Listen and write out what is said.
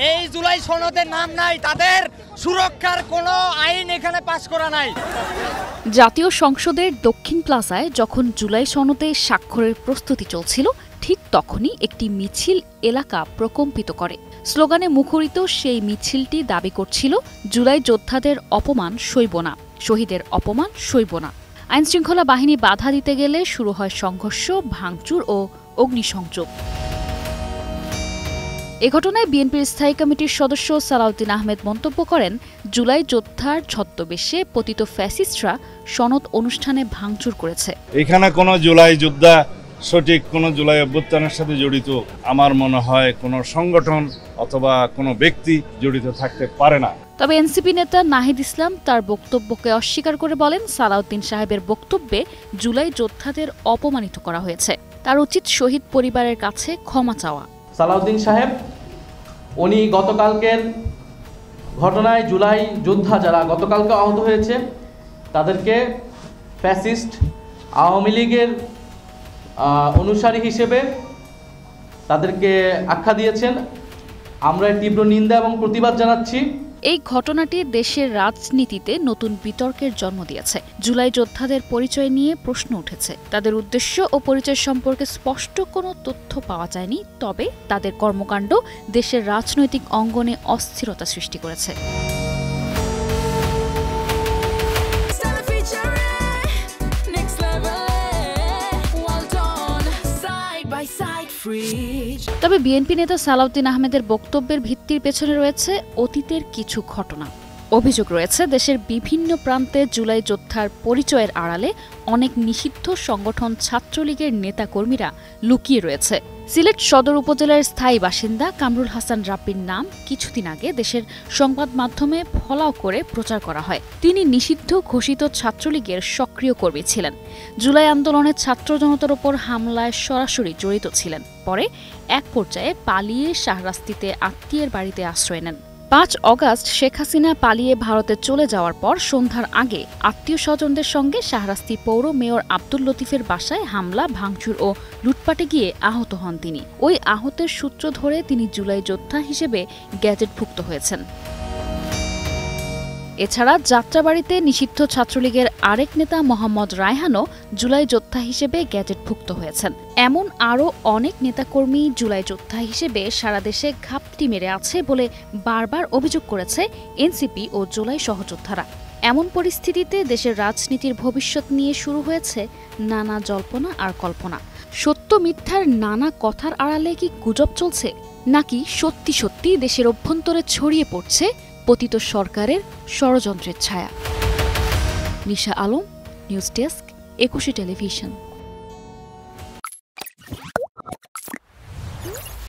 এই জুলাই সনদের নাম নাই, তাদের সুরক্ষার কোনো আইন এখানে পাস করা নাই। জাতীয় সংসদের দক্ষিণ প্লাজায় যখন জুলাই সনদে স্বাক্ষরের প্রস্তুতি চলছিল, ঠিক তখনই একটি মিছিল এলাকা প্রকম্পিত করে। স্লোগানে মুখরিত সেই মিছিলটি দাবি করছিল, জুলাই যোদ্ধাদের অপমান সইব না, শহীদের অপমান সইব না। আইনশৃঙ্খলা বাহিনী বাধা দিতে গেলে শুরু হয় সংঘর্ষ, ভাঙচুর ও অগ্নিসংযোগ। এ ঘটনায় বিএনপির স্থায়ী কমিটির সদস্য সালাউদ্দিন আহমেদ মন্তব্য করেন, জুলাই যোদ্ধার ছদ্মবেশে পতিত ফ্যাসিস্টরা সনদ অনুষ্ঠানে ভাঙচুর করেছে। এখানে কোনো জুলাই যোদ্ধা সঠিক কোনো জুলাই অভ্যুত্থানের সাথে জড়িত আমার মনে হয় কোনো সংগঠন অথবা কোনো ব্যক্তি জড়িত থাকতে পারে না। তবে এনসিপি নেতা নাহিদ ইসলাম তার বক্তব্যকে অস্বীকার করে বলেন, সালাউদ্দিন সাহেবের বক্তব্যে জুলাই যোদ্ধাদের অপমানিত করা হয়েছে। তার উচিত শহীদ পরিবারের কাছে ক্ষমা চাওয়া। সালাউদ্দিন সাহেব উনি গতকালকের ঘটনায় জুলাই যোদ্ধা যারা গতকালকে আহত হয়েছে তাদেরকে ফ্যাসিস্ট আওয়ামী লীগের অনুসারী হিসেবে তাদেরকে আখ্যা দিয়েছেন। আমরা তীব্র নিন্দা এবং প্রতিবাদ জানাচ্ছি। এই ঘটনাটি দেশের রাজনীতিতে নতুন বিতর্কের জন্ম দিয়েছে। জুলাই যোদ্ধাদের পরিচয় নিয়ে প্রশ্ন উঠেছে। তাদের উদ্দেশ্য ও পরিচয় সম্পর্কে স্পষ্ট কোনো তথ্য পাওয়া যায়নি, তবে তাদের কর্মকাণ্ড দেশের রাজনৈতিক অঙ্গনে অস্থিরতা সৃষ্টি করেছে। তবে বিএনপি নেতা সালাউদ্দিন আহমেদের বক্তব্যের ভিত্তির পেছনে রয়েছে অতীতের কিছু ঘটনা। অভিযোগ রয়েছে, দেশের বিভিন্ন প্রান্তে জুলাই যোদ্ধার পরিচয়ের আড়ালে অনেক নিষিদ্ধ সংগঠন ছাত্রলীগের নেতাকর্মীরা লুকিয়ে রয়েছে। সিলেট সদর উপজেলার স্থায়ী বাসিন্দা কামরুল হাসান রাব্বির নাম কিছুদিন আগে দেশের সংবাদ মাধ্যমে ফলাও করে প্রচার করা হয়। তিনি নিষিদ্ধ ঘোষিত ছাত্রলীগের সক্রিয় কর্মী ছিলেন। জুলাই আন্দোলনে ছাত্র জনতার ওপর হামলায় সরাসরি জড়িত ছিলেন। পরে এক পর্যায়ে পালিয়ে শাহরাস্তিতে আত্মীয়ের বাড়িতে আশ্রয় নেন। ৫ অগাস্ট শেখ হাসিনা পালিয়ে ভারতে চলে যাওয়ার পর সন্ধ্যার আগে আত্মীয় স্বজনদের সঙ্গে শাহরাস্তি পৌর মেয়র আব্দুল লতিফের বাসায় হামলা, ভাঙচুর ও লুটপাটে গিয়ে আহত হন তিনি। ওই আহতের সূত্র ধরে তিনি জুলাই যোদ্ধা হিসেবে গ্যাজেটভুক্ত হয়েছেন। এছাড়া যাত্রাবাড়িতে নিষিদ্ধ ছাত্রলীগের আরেক নেতা মোহাম্মদ রায়হানও জুলাই যোদ্ধা হিসেবে গ্যাজেটভুক্ত হয়েছেন। এমন আরও অনেক নেতাকর্মী জুলাই যোদ্ধা হিসেবে সারা দেশে ঘাপটি মেরে আছে বলে বারবার অভিযোগ করেছে এনসিপি ও জুলাই সহযোদ্ধারা। এমন পরিস্থিতিতে দেশের রাজনীতির ভবিষ্যৎ নিয়ে শুরু হয়েছে নানা জল্পনা আর কল্পনা। সত্য মিথ্যার নানা কথার আড়ালে কি গুজব চলছে, নাকি সত্যি সত্যি দেশের অভ্যন্তরে ছড়িয়ে পড়ছে পতিত সরকারের ষড়যন্ত্রের ছায়া? নিশা আলম, নিউজ ডেস্ক, ২১ টেলিভিশন।